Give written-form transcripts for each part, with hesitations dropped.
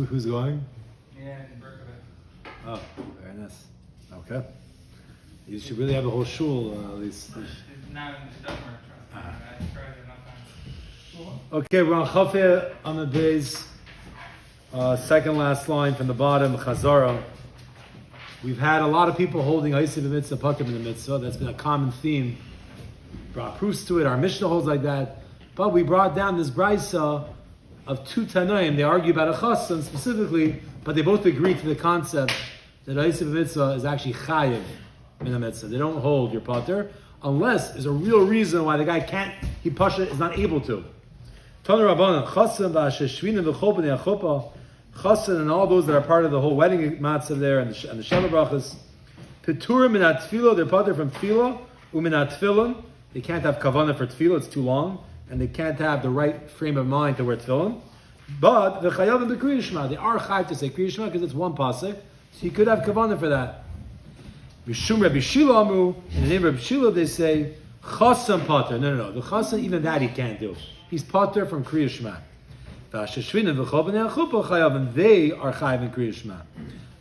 Who's going? Yeah, in Berkovich. Oh, very nice. Okay. You should really have the whole shul, at least. Not in the Denmark, trust me. I tried it enough times. Okay, we're on Chafeh on the days. Second last line from the bottom, Chazara. We've had a lot of people holding Ha'isiv Mitzvah, Patim in the Mitzvah. That's been a common theme. Brought proofs to it. Our Mishnah holds like that. But we brought down this Brisa of two Tanaim. They argue about a Chassan specifically, but they both agree to the concept that Ha'isiv Mitzvah is actually Chayiv in the Mitzvah. They don't hold your Pater unless there's a real reason why the guy can't, he Pasha is not able to. Tana Rabbanan, Chassan v'asheshvinim v'chol b'nei achuppah, Chassan and all those that are part of the whole wedding matzah there and the Sheva Brachas, Peturim minat tefillah, they're Pater from tefillah, uminat tefillin. They can't have kavanah for tefillah, it's too long, and they can't have the right frame of mind to wear tefillin. But the chayavim the Kriya Shema, they are chayav to say Kriya Shema because it's one pasuk, so you could have kavanah for that. Mishum Rabbi Shila Amu, in the name of Rabbi Shila, they say Chassan Pater. No. The Chassan, even that he can't do. He's Pater from Kriya Shema. V'asheshvin and v'chol b'nei achuppah chayavim, they are chayav in Kriya Shema.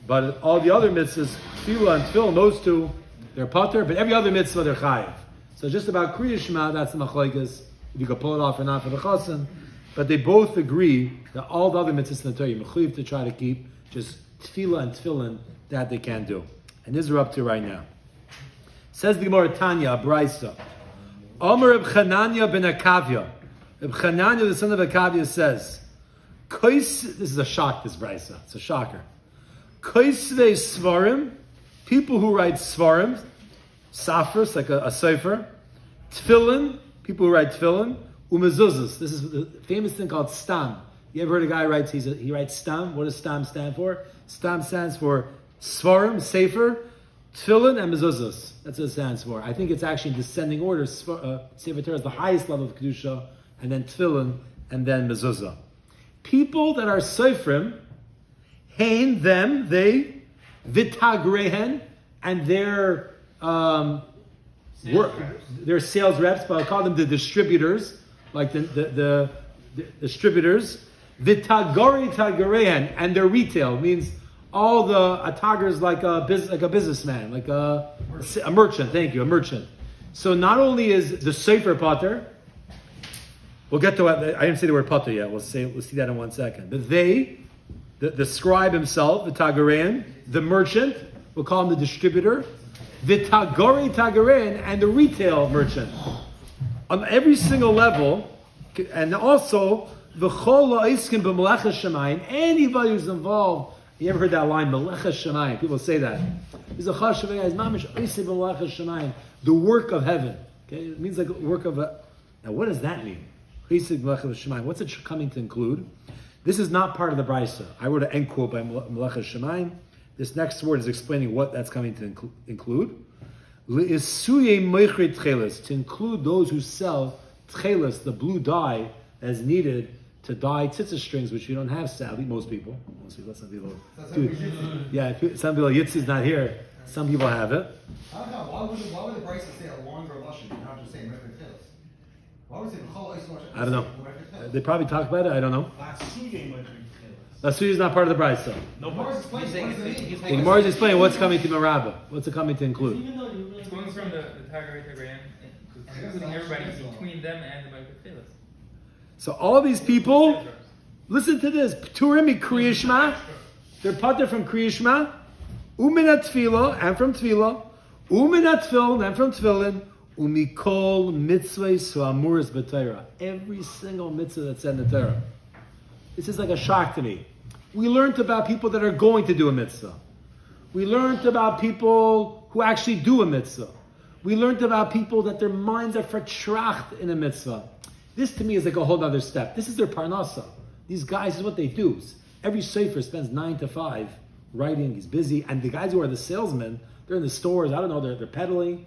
But all the other mitzvahs, tefillah and tefillin, those two, they're Pater. But every other mitzvah they're chayav. So just about Kriya Shema, that's the machlokes. If you could pull it off or not for the Chassan. But they both agree that all the other mitzvahs in the Torah, you mechuyev to try to keep just tefillah and tefillin, that they can't do. And this we're up to right now. Says the Gemara Tanya, a Brisa. Omer Reb Chananya ben Akavya. Reb Chananya, the son of Akavya, says, this is a shock, this Brisa. It's a shocker. Koisvei Svarim, people who write Svarim, Safras, like a cipher, Tfillin, people who write Tfillin, Umezuzas. This is the famous thing called Stam. You ever heard a guy writes, he writes Stam? What does Stam stand for? Stam stands for Svarim, Sefer, Tfillin, and Mezuzas. That's what it stands for. I think it's actually in descending order. Sefer Torah is the highest level of Kedusha, and then Tfillin, and then Mezuzah. People that are Seifrim, Hain, them, they, Vitagrehen, and their sales reps, but I'll call them the distributors, like the distributors, Vitagori Tagarehan, and their retail means all the atagers like a businessman, like a merchant. Thank you, a merchant. So not only is the Sefer Pater, we'll get to it. I didn't say the word Pater yet. We'll see that in 1 second. But they, the scribe himself, the Tagarehan, the merchant, we'll call him the distributor, the Tagori Tagarehan, and the retail merchant. On every single level, and also the Chol Ha'iskim b'Melecha Shemayim, anybody who's involved. You ever heard that line, Melecha Shemayim? People say that. He's a Chashav guy, Mamish Ha'iskim b'Melecha Shemayim, the work of heaven. Okay, it means like work of a. Now, what does that mean? Ha'iskim b'Melecha Shemayim. What's it coming to include? This is not part of the Brisa. I wrote an end quote by Melecha Shemayim. This next word is explaining what that's coming to include. Le'isuye meichre tcheles, to include those who sell tcheles, the blue dye that is needed to dye tzitzit strings, which you don't have, sadly, most people. Some people. Some people, Yitzi's not here. Some people have it. I don't know. Why would the Brisa say a longer Lashon and not just say meichre tcheles? Why would it say I don't know. They probably talk about it. I don't know. Lasuya is not part of the Brisa. No, The Gemara is explaining what's coming to Merabah. What's it coming to include? It's going from the Tagari Tagaran, including everybody between them and the Michael Taylor. So all these people, listen to this. Pturim Kriya Shema, they're Pater from Kriya Shema, Uminat Tefillah, and from Tefillah, Uminat Tefillin, and from Tefillin, Umikol Mitzvah Suamuris B'Torah. Every single mitzvah that's said in the Torah. This is like a shock to me. We learned about people that are going to do a mitzvah. We learned about people who actually do a mitzvah. We learned about people that their minds are vertracht in a mitzvah. This to me is like a whole other step. This is their parnasa. These guys is what they do. Every sefer spends 9 to 5 writing. He's busy. And the guys who are the salesmen, they're in the stores. I don't know, they're peddling.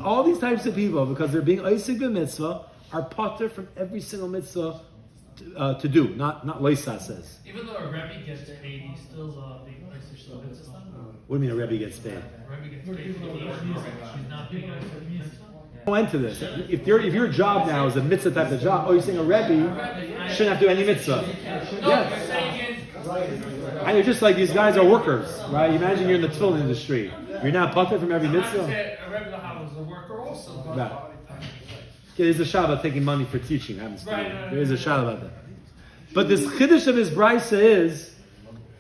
All these types of people, because they're being oisig b'mitzvah, are pater from every single mitzvah to do, not Leisa says. Even though a Rebbe gets paid, he's still being Oisig Shel Mitzvah. What do you mean a Rebbe gets paid? Rebbe gets paid for the he's not being Oisig Mitzvah. Go into this. If your job now is a mitzvah type of job, you're saying a Rebbe shouldn't have to do any mitzvah. No, Yes. what you're saying is, And you're just like these guys are workers, right? You imagine you're in the tefillin industry. You're not pater from every I would mitzvah. say a regular house is a worker also. Right. Okay, there's a shot about taking money for teaching. Happens to be. Right. There is a shot about that. But this chiddush of his brisa is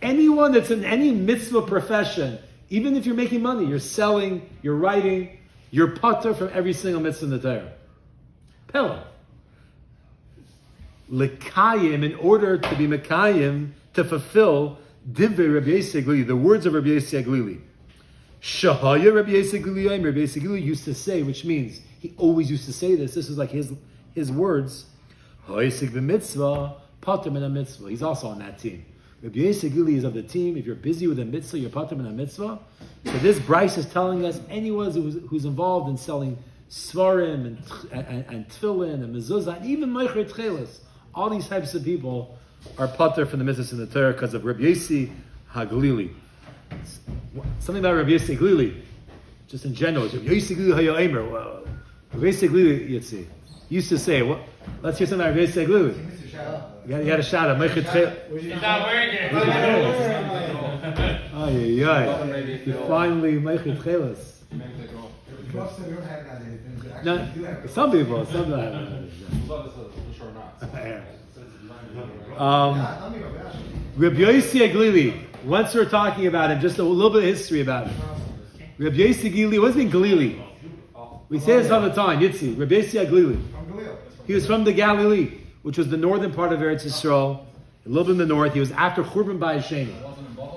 anyone that's in any mitzvah profession, even if you're making money, you're selling, you're writing, you're pater from every single mitzvah in the Torah. Pella. Lekayim, in order to be mekayim, to fulfill divrei Rabbi Yossi Glili, the words of Rabbi Yossi Glili. Shahaya Rabbi Yossi Glili, Rabbi Yossi Glili used to say, which means he always used to say this. This is like his words. Ha'isik b'mitzvah, pater min mitzvah. He's also on that team. Rabbi Yossi Glili is of the team. If you're busy with a mitzvah, you're pater min mitzvah. So this Bryce is telling us anyone who's involved in selling svarim and tefillin and mezuzah, and even meicher tchelis, all these types of people are pater from the mitzvahs in the Torah because of Rabbi Yossi HaGlili. Something about Rabbi Yossi Glili, just in general. Rabbi Yossi Glili HaYomer. Well, Rabbi Yossi Glili, Yitzi, used to say, "What? Let's hear something about Rabbi Yossi Glili." You got to shout out. Meicher tchelis. He's not wearing it. Ay, ay, ay. You finally meicher tchelis. Most of them don't have that. They No, actually do have it. some people have that. Yeah, tell me about that. Rabbi Yossi Glili. Once we're talking about him, just a little bit of history about him. Rabbi Yossi Glili, what does it mean Galili? We say this all the time, Yitzi. Rabbi Yossi Glili. From Galil. He was from the Galilee, which was the northern part of Eretz Yisrael, a little bit in the north. He was after Churban Bayis Sheni.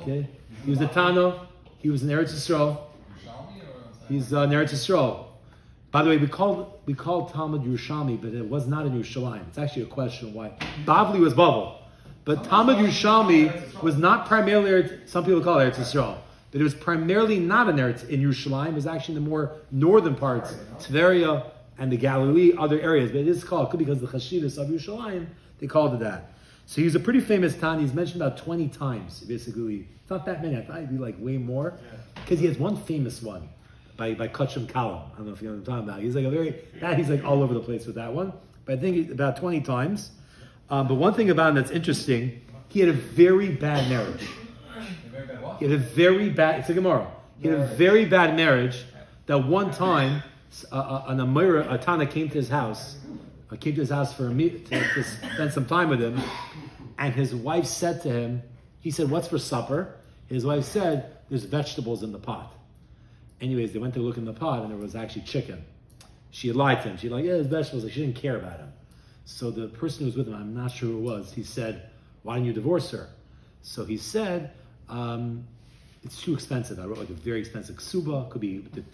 Okay? He was a Tano. He was in Eretz Yisrael. He's in Eretz Yisrael. By the way, we called Talmud Yerushalmi, but it was not in Yerushalayim. It's actually a question why. Bavli was Bavel. But Talmud Yerushalmi was not primarily, some people call it Eretz Yisrael, but it was primarily not in Yerushalayim. It was actually in the more northern parts, Tveria and the Galilee, other areas. But it is called, could be because the Chashidus of Yerushalayim, they called it that. So he's a pretty famous Tani. He's mentioned about 20 times, basically. It's not that many. I thought it'd be like way more. Because he has one famous one by Kachim Kalam. I don't know if you know what I'm talking about. He's like he's like all over the place with that one. But I think about 20 times. But one thing about him that's interesting, he had a very bad marriage. He had a very bad, it's a Gemara. He had a very bad marriage that one time, an Amira, a Tana came to his house for a meet, to spend some time with him. And his wife said to him, he said, "What's for supper?" His wife said, "There's vegetables in the pot." Anyways, they went to look in the pot and there was actually chicken. She had lied to him. She like, "Yeah, there's vegetables." Like, she didn't care about him. So the person who was with him, I'm not sure who it was, he said, "Why didn't you divorce her?" So he said, "It's too expensive." I wrote like a very expensive ksuba, could be the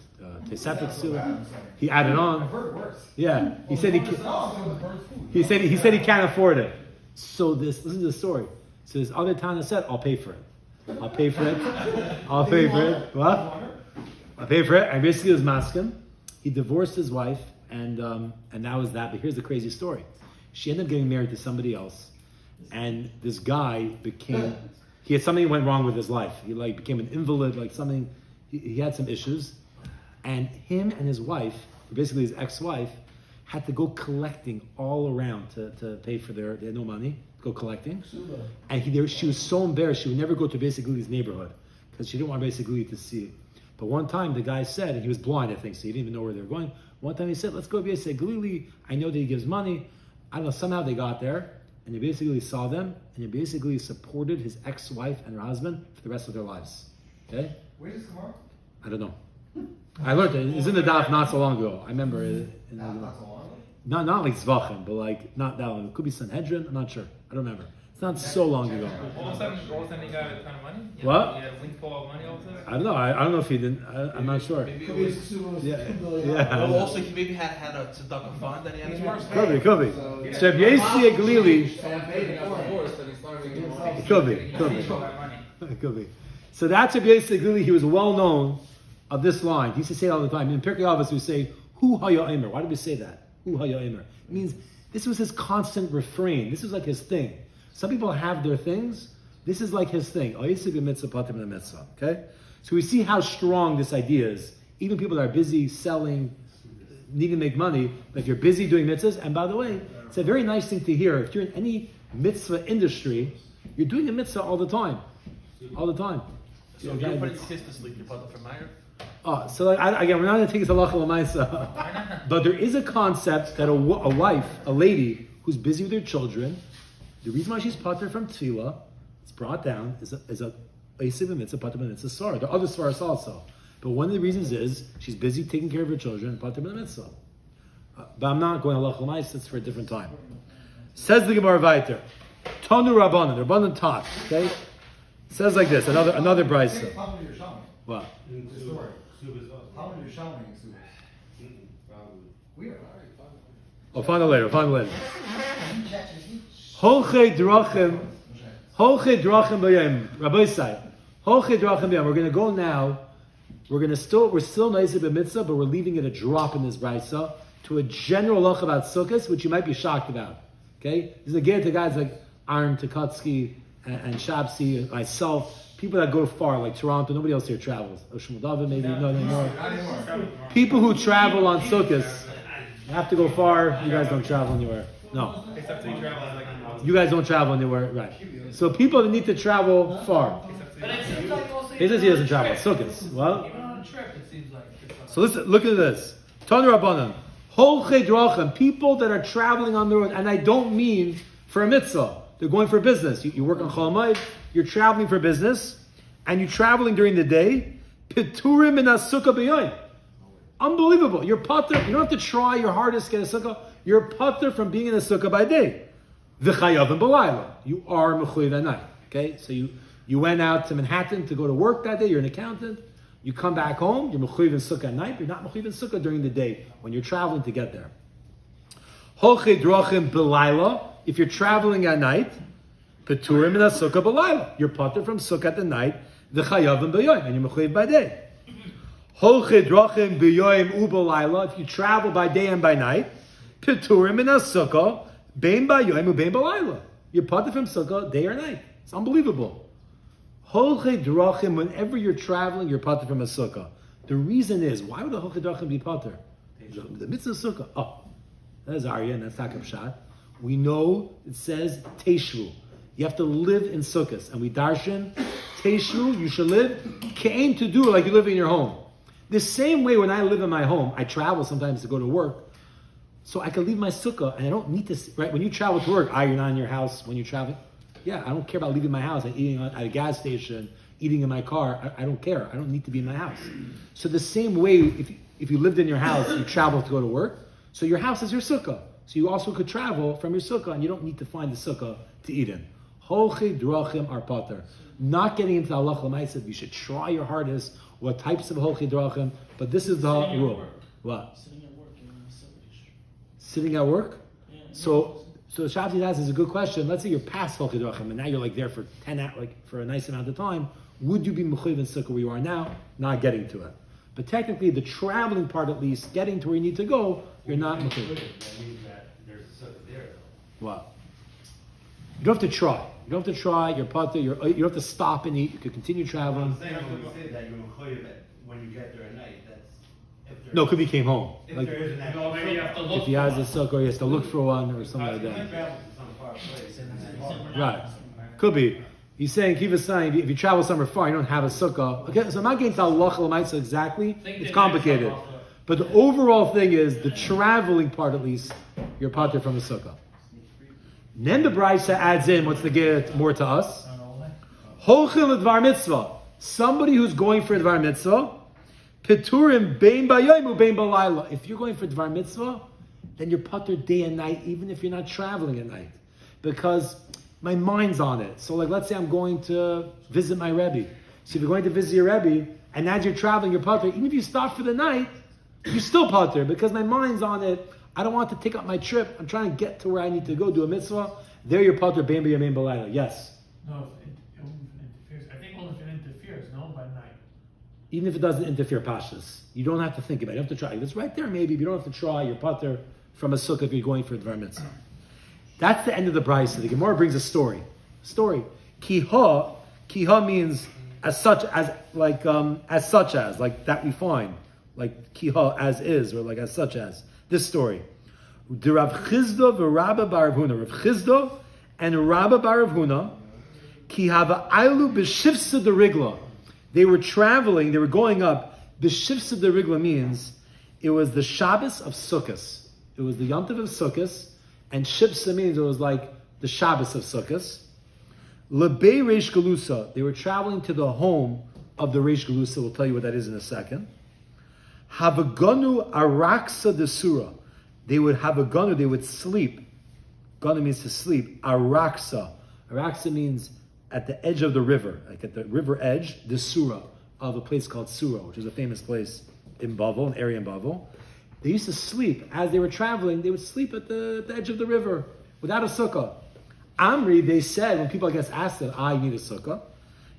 Tesefik ksuba. He added I've on. heard worse. Yeah, he said he said he can't afford it. So listen to the story. So this other Tana said, "I'll pay for it. I'll pay for it. I'll pay for it." What? I'll pay for it. And basically it was maskim. He divorced his wife, and that was that. But here's the crazy story. She ended up getting married to somebody else, and this guy he had something went wrong with his life. He like became an invalid, like something, he had some issues, and him and his wife, basically his ex-wife, had to go collecting all around to pay for they had no money, go collecting. And she was so embarrassed, she would never go to basically his neighborhood, because she didn't want basically to see it. But one time the guy said, and he was blind, I think, so he didn't even know where they were going. One time he said, "Let's go to Yossi Glili. I know that he gives money." I don't know, somehow they got there, and he basically saw them, and he basically supported his ex-wife and her husband for the rest of their lives. Okay? Where is tomorrow? I don't know. I learned it. It was in the daf not so long ago. I remember it. Not so long. Not like Zvachim, but like not that long. It could be Sanhedrin. I'm not sure. I don't remember. It's not so long ago. All of a sudden he got a ton of money? What? He had a windfall of money all of a sudden? I don't know. I don't know if he didn't. I'm not sure. Maybe it was, Yeah. well, also he maybe had a tzedakah fund that he had his purse. Could be. So if Yossi Glili, could be. It could be. So that's Rabbi Yossi Glili. He was well known of this line. He used to say it all the time. In Pirkei Avos, we say, "Hu hayomer." Why do we say that? Hu hayomer. It means this was his constant refrain. This was like his thing. Some people have their things. This is like his thing. Okay? So we see how strong this idea is. Even people that are busy selling, need to make money, but if you're busy doing mitzvahs, and by the way, it's a very nice thing to hear. If you're in any mitzvah industry, You're doing a mitzvah all the time. All the time. So if you're putting kids to sleep, you're part of from Meyer? So like, again, we're not going to take this halacha l'maisa, but there is a concept that a wife, a lady who's busy with her children, the reason why she's pater from tefillah, it's brought down, is a eisiv mitzvah, pater mitzvah sar. There are other svaras also, but one of the reasons is she's busy taking care of her children, pater mitzvah. But I'm not going halacha l'maisa. It's for a different time. Says the Gemara Vayter, Tanu Rabbanan, the Rabbanan taught. Okay, says like this. Another brayso. How many you're showing? What? The story. How many you're showing in Subas? We are. I'll find it later. Holchei drachim b'yem. Rabbi Say, holchei drachim b'yem. We're going to go now. We're still nice about mitzvah, but we're leaving it a drop in this brayso to a general loch about sukkahs, which you might be shocked about. Okay, this is again to guys like Aaron Tukutsky and Shabsi, myself. People that go far, like Toronto, nobody else here travels. Oshel David, maybe, no anymore. People who travel on sukkahs have to go far. You guys don't travel anywhere. No. Except we travel like You guys don't travel anywhere, right? So people that need to travel far. But it seems like also. He says he doesn't travel. Sukkahs. Well, Even on a trip, it seems like. so listen, look at this. Tanu Rabbanan. Holchei drachim. People that are traveling on the road, and I don't mean for a mitzvah. They're going for business. You work on Chol Hamoed, you're traveling for business, and you're traveling during the day. Piturim in a sukkah b'yoyim. Unbelievable. You're pater. You don't have to try your hardest to get a sukkah. You're pater from being in a sukkah by day. V'chayavim b'layla. You are mechuyev at night. Okay, so you went out to Manhattan to go to work that day. You're an accountant. You come back home. You're mechuyev in sukkah at night. You're not mechuyev in sukkah during the day when you're traveling to get there. Holchei drachim b'layla. If you're traveling at night, Peturim in a sukkah b'layla. You're pater from sukkah at the night, the chayavim b'yoyim, and you're mechuyev by day. Holchei drachim b'yoyim u'b'layla. If you travel by day and by night, Peturim in a sukkah, bein b'yoyim u'bein b'layla. You're pater from sukkah day or night. It's unbelievable. Holchei drachim, whenever you're traveling, you're pater from a sukkah. The reason is, why would the holchei drachim be pater? The mitzvah sukkah. Oh, that's Arya, and that's Takab Shad. We know it says Teshvu. You have to live in sukkahs. And we darshan, Teshvu, you should live, Ke'en to do like you live in your home. The same way when I live in my home, I travel sometimes to go to work. So I can leave my sukkah and I don't need to, right? When you travel to work, you're not in your house when you travel. Yeah, I don't care about leaving my house and eating at a gas station, eating in my car. I don't care. I don't need to be in my house. So the same way, if you lived in your house, you travel to go to work, so your house is your sukkah. So you also could travel from your sukkah, and you don't need to find the sukkah to eat in. Holchei drachim are pater. Not getting into halacha l'maisa, you should try your hardest. What types of holchei drachim? But this is the rule. What? Sitting at work in a subdivision. Sitting at work. Yeah. So Shabzi asks is a good question. Let's say you're past holchei drachim, and now you're like there for 10 hours, like for a nice amount of time. Would you be mechuyev in sukkah where you are now? Not getting to it. But technically, the traveling part, at least, getting to where you need to go, you're not mechuyev. What? You don't have to try. You don't have to try. You're pater. You don't have to stop and eat. You could continue traveling. I'm saying when you say that you're mechuyev when you get there at night, that's if there No, it could be came home. if Like there is an actual No, maybe you have to look. if he has a sukkah, he has to look for one or something like if you that. travel to some far place and then Right. Could be. He's saying, Kiva is saying, if you travel somewhere far, you don't have a sukkah. Okay, so I'm not getting to halacha l'maisa exactly. It's complicated. But the overall thing is, the traveling part at least, you're pater from the sukkah. Then the Brisa adds in, what's to get more to us? Holchil advar mitzvah. Somebody who's going for dvar mitzvah, Peturim bein b'yom u'bein b'layla. If you're going for dvar mitzvah, then you're pater day and night, even if you're not traveling at night. Because my mind's on it. So like, let's say I'm going to visit my Rebbe. So if you're going to visit your Rebbe, and as you're traveling, you're pater. Even if you stop for the night, you're still pater, because my mind's on it. I don't want to take up my trip. I'm trying to get to where I need to go, do a mitzvah. There you're pater, bein b'yom b'layla. Yes? No, it interferes. I think only if it interferes, no, by night. Even if it doesn't interfere pashas. You don't have to think about it. You don't have to try. If it's right there, maybe. If you don't have to try, you're pater from a sukkah if you're going for a dvar mitzvah. That's the end of the brayso. The Gemara brings a story. Kiha means as such as, like that we find, like kiha as is, or like as such as. This story. The Rav Chizda v'Rabba bar Rav Huna. Rav Chizda and Rabba bar Rav Huna, Ki hava ailu b'shifsa de rigla. They were traveling, they were going up. B'shifsa de rigla means it was the Shabbos of Sukkot. It was the Yom Tov of Sukkot, and Shifsa means it was like the Shabbos of Sukkot. Lebei Reish Galusa, they were traveling to the home of the Reish Galusa. We'll tell you what that is in a second. Havaganu Araksa de Surah. They would have a ganu, they would sleep. Ganu means to sleep. Araksa. Araksa means at the edge of the river, like at the river edge, the Surah of a place called Surah, which is a famous place in Bavel, an area in Bavel. They used to sleep as they were traveling. They would sleep at the edge of the river without a sukkah. Amri, they said, when people, I guess, asked them, I need a sukkah,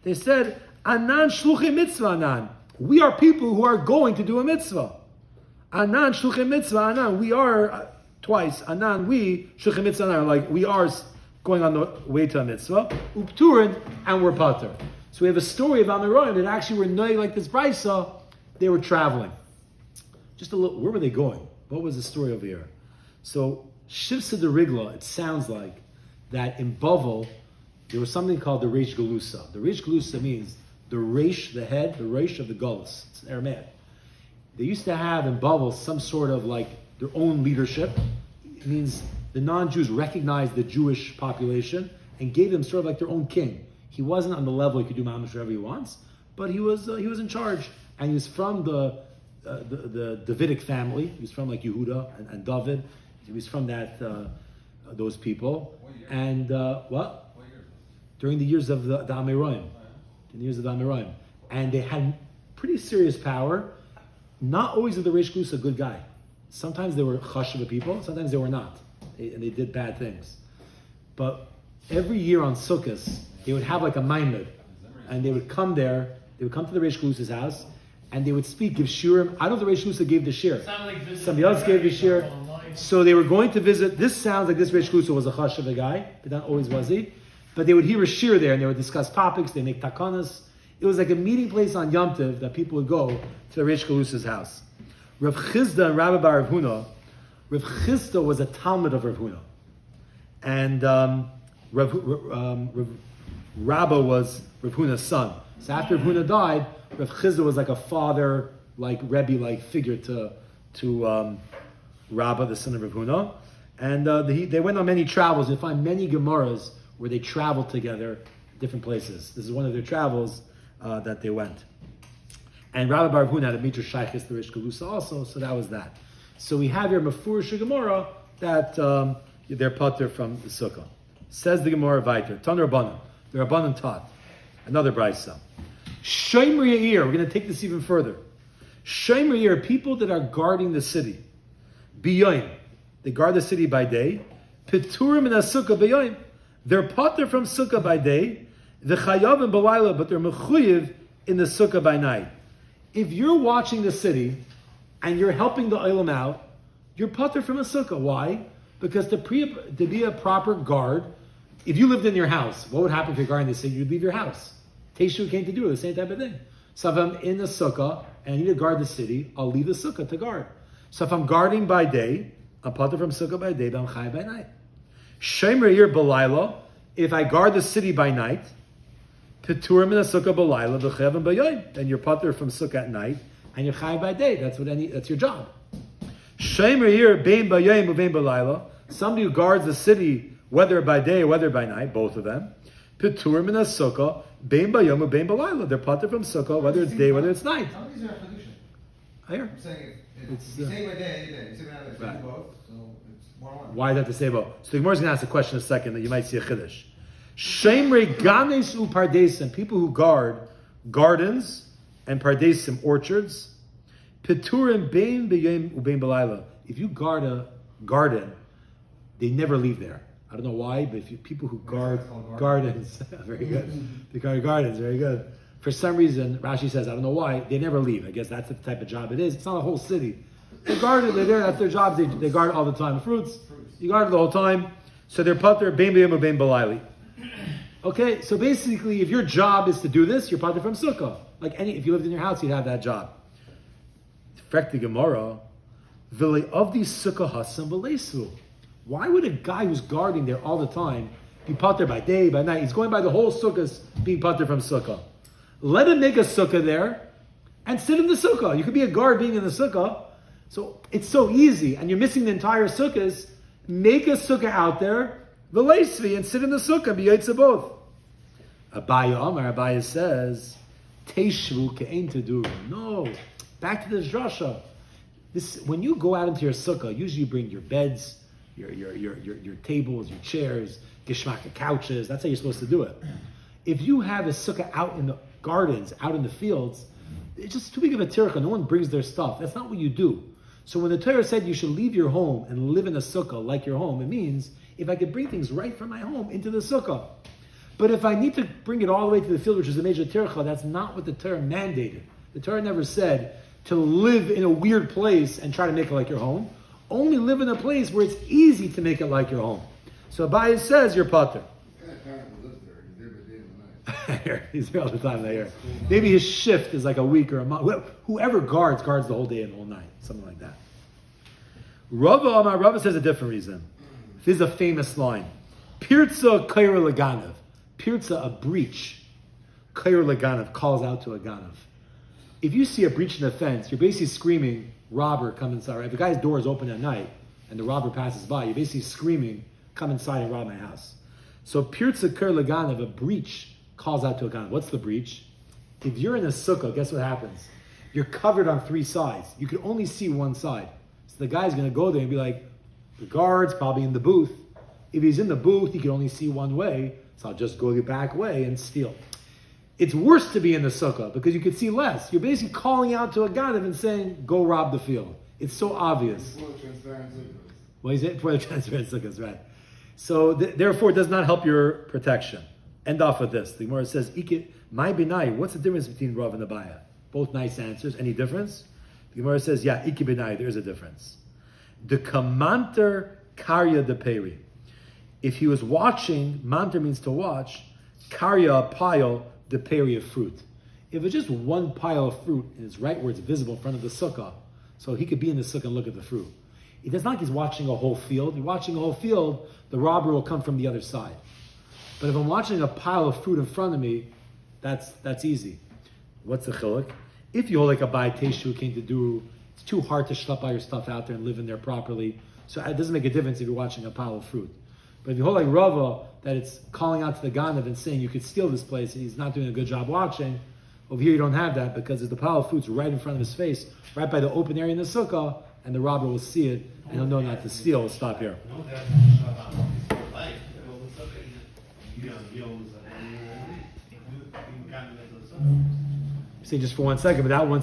they said, Anan shluchei mitzvah anan. We are people who are going to do a mitzvah. Anan shluchei mitzvah anan. We are, twice, anan, we, shluchei mitzvah anan, like we are going on the way to a mitzvah. Upturin, and we're pater. So we have a story of Amiroyim that actually were noy like this brisa. They were traveling. Just a little, where were they going? What was the story over here? So, Shivsa de Rigla, it sounds like that in Bavel, there was something called the Reish Galusa. The Reish Galusa means the Reish, the head, the Reish of the Galus. It's in Aramaic. They used to have in Bavel some sort of like their own leadership. It means the non-Jews recognized the Jewish population and gave them sort of like their own king. He wasn't on the level he could do mamash whatever he wants, but he was in charge, and he was from the Davidic family. He was from like Yehuda and David. He was from that those people. What year? And what? What year? During the years of the Amiroim. In the years of the Amiroim. And they had pretty serious power. Not always was the Reish Galusa a good guy. Sometimes they were chashuva people, sometimes they were not. And they did bad things. But every year on Sukkot, they would have like a maimed. And they would come there, they would come to the Reish Galusa's house, and they would speak, give shiurim. I don't know if the Reish Galusa gave the shir. Somebody else gave the shir. So they were going to visit. This sounds like this Reish Galusa was a chashuva guy, but not always was he. But they would hear a shir there, and they would discuss topics. They make takanas. It was like a meeting place on Yom Tov that people would go to the Reish Galusa's house. Rav Chizda and Rabbi Bar Rav Huna. Rav Chizda was a Talmud of Rav Huna, and Rabba was Rav Huna's son. So after Rav Huna died, Rav Chizda was like a father, like Rebbe, like figure to Rabba, the son of Rav Huna. And they went on many travels. You find many Gemaras where they traveled together, different places. This is one of their travels that they went. And Rabbi Bar Rav Huna had a Mitra Shaykhis, the Reish Galusa also, so that was that. So we have here Mefurish Gemara that they're pater from the Sukkah. Says the Gemara Vayter, Tan Rabbanan, the Rabbanan taught, another brayso. Shomer Yair, we're going to take this even further. Shomer Yair, people that are guarding the city. Biyoim, they guard the city by day. Piturim in a Sukkah biyoim, they're pater from Sukkah by day. The Chayavim b'layla, but they're mechuyev in the Sukkah by night. If you're watching the city and you're helping the Olam out, you're pater from a Sukkah. Why? Because to be a proper guard, if you lived in your house, what would happen if you're guarding the city? You'd leave your house. Teshu came to do it, the same type of thing. So if I'm in the Sukkah and I need to guard the city, I'll leave the Sukkah to guard. So if I'm guarding by day, I'm pater from Sukkah by day, but I'm chai by night. Shomer Yair b'layla, if I guard the city by night, Peturim in a Sukkah b'layla, v'chevim b'yoyim, then you're pater from Sukkah at night, and you're chai by day. That's your job. Shomer Yair bein b'yoyim u'bein b'layla, somebody who guards the city, whether by day or whether by night, both of them. Peturim in a Sukkah, bein b'yom u'bein b'layla, they're pater from Sukkah, whether it's day, whether it's night. None of these are Kedushin. Here. I'm saying if It's, you say by day, you say by night, right. both, so it's one-on-one. Why does that have to say both? So the Gemara is going to ask a question in a second that you might see a chiddush. Shemre ganes u pardesim, people who guard gardens and pardesim, orchards. Peturim bein b'yom ubein b'layla. If you guard a garden, they never leave there. I don't know why, but people who guard It's called gardens, very good. They guard gardens, very good. For some reason, Rashi says, I don't know why, they never leave. I guess that's the type of job it is. It's not a whole city. They guard it, they're there, that's their job. They guard it all the time. Fruits, you guard it the whole time. So they're pater, bein b'yom ubein b'layla. Okay, so basically, if your job is to do this, you're pater from Sukkah. Like if you lived in your house, you'd have that job. Frekti Gemara, v'le of these Sukkah hasam v'leisu. Why would a guy who's guarding there all the time be pater by day, by night. He's going by the whole sukkah, being pater from sukkah. Let him make a sukkah there and sit in the sukkah. You could be a guard being in the sukkah. So it's so easy, and you're missing the entire sukkahs. Make a sukkah out there, v'leisvi, and sit in the sukkah, be yaitza both. Abaya says, Teishvu ke'ein teduru. No, back to this drasha. This, when you go out into your sukkah, usually you bring your beds, your tables, your chairs, geshmaka couches. That's how you're supposed to do it. If you have a sukkah out in the gardens, out in the fields, it's just too big of a tircha. No one brings their stuff. That's not what you do. So when the Torah said you should leave your home and live in a sukkah like your home, it means if I could bring things right from my home into the sukkah. But if I need to bring it all the way to the field, which is a major tircha, that's not what the Torah mandated. The Torah never said to live in a weird place and try to make it like your home. Only live in a place where it's easy to make it like your home. So Abaye says you're pater. He's there all the time. There. Maybe his shift is like a week or a month. Whoever guards the whole day and the whole night, something like that. Rava says a different reason. This is a famous line. Pirza kaira leganav. Pirza, a breach. Kaira leganav calls out to a ganav. If you see a breach in the fence, you're basically screaming, robber, come inside. Right? If a guy's door is open at night and the robber passes by, you're basically screaming, come inside and rob my house. So Pirza kaira leganav, a breach, calls out to a ganav. What's the breach? If you're in a sukkah, guess what happens? You're covered on three sides. You can only see one side. So the guy's going to go there and be like, the guard's probably in the booth. If he's in the booth, he can only see one way, so I'll just go the back way and steal. It's worse to be in the sukkah because you can see less. You're basically calling out to a ganav and saying, go rob the field. It's so obvious. What is it? For the transparent sukkahs, right. So therefore, it does not help your protection. End off with this. The Gemara says, my benai, what's the difference between Rav and Abaya? Both nice answers. Any difference? The Gemara says, yeah, iki benai, there is a difference. The kamanter karya de peri. If he was watching, manter means to watch, karya, a pile, de peri, of fruit. If it's just one pile of fruit and it's right where it's visible in front of the sukkah, so he could be in the sukkah and look at the fruit. It's not like he's watching a whole field. You're watching a whole field, the robber will come from the other side. But if I'm watching a pile of fruit in front of me, that's easy. What's the chiluk? If you hold like a Abaye Teshu came to do, it's too hard to schlep all your stuff out there and live in there properly. So it doesn't make a difference if you're watching a pile of fruit. But if you hold like Rava, that it's calling out to the ganav and saying you could steal this place and he's not doing a good job watching, over here you don't have that because there's the pile of fruits right in front of his face, right by the open area in the sukkah, and the robber will see it and he'll know not to steal. We'll stop here. Say just for 1 second, but that 1 second.